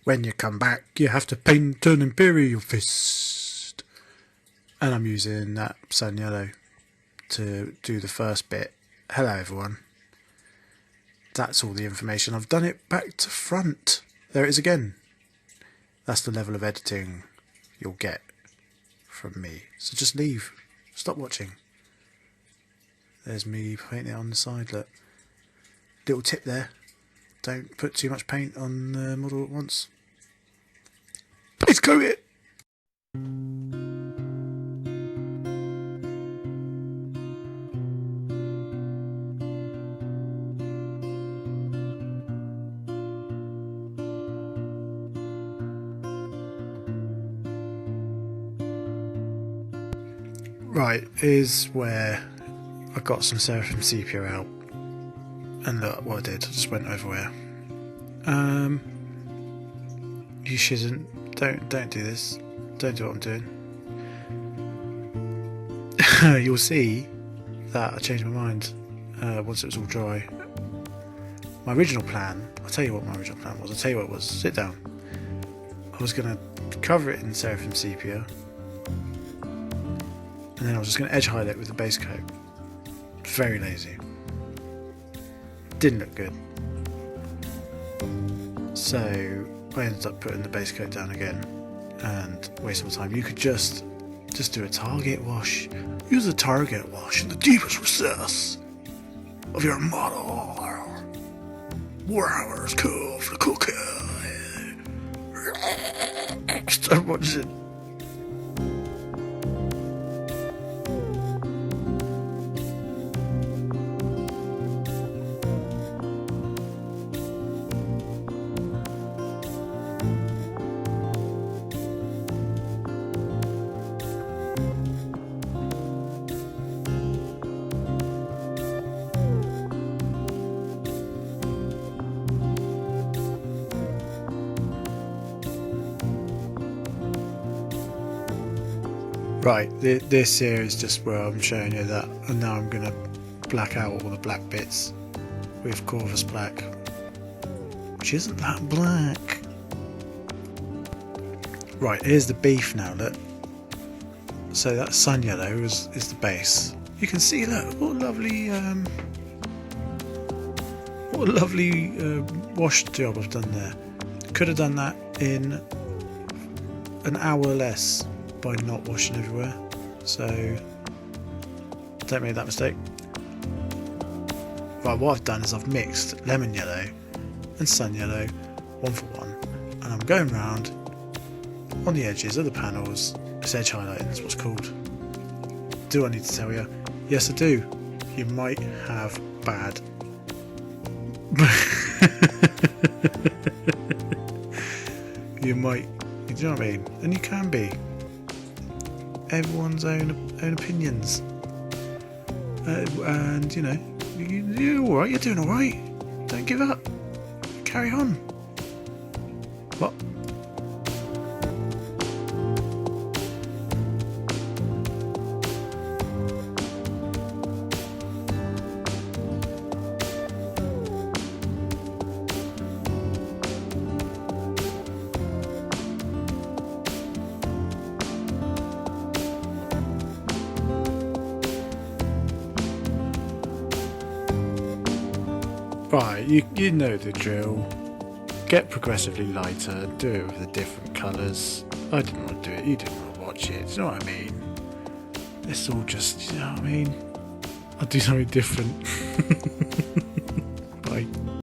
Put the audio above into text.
when you come back, you have to paint an Imperial Fist. And I'm using that sun yellow to do the first bit. Hello everyone. That's all the information. I've done it back to front. There it is again. That's the level of editing you'll get from me. So just leave. Stop watching. There's me painting it on the side, look. Little tip there. Don't put too much paint on the model at once. Please coat it! Right, here's where I got some Seraphim Sepia out. And look what I did, I just went over where. You shouldn't, don't do this. Don't do what I'm doing. You'll see that I changed my mind once it was all dry. My original plan, I'll tell you what my original plan was, I'll tell you what it was, sit down. I was going to cover it in Seraphim Sepia, and then I was just going to edge highlight it with the base coat. Very lazy. Didn't look good. So I ended up putting the base coat down again and wasting my time. You could just do a target wash. Use a target wash in the deepest recess of your model. Warhammer's cool for the cool kid. Start watching. Right, this here is just where I'm showing you that, and now I'm going to black out all the black bits with Corvus black, which isn't that black. Right, here's the beef now, look. So that sun yellow is the base. You can see that, what a lovely wash job I've done there. Could have done that in an hour less by not washing everywhere, so don't make that mistake. Right, what I've done is I've mixed lemon yellow and sun yellow 1 for 1, and I'm going round on the edges of the panels. It's edge highlighting, that's what's called. Do I need to tell you? Yes I do. You might have bad you might, do you know what I mean? And you can be. Everyone's own opinions, and you know, you're all right. You're doing all right. Don't give up. Carry on. What? Right, you know the drill. Get progressively lighter, do it with the different colours. I didn't want to do it, you didn't want to watch it, do you know what I mean? It's all just, you know what I mean? I'll do something different.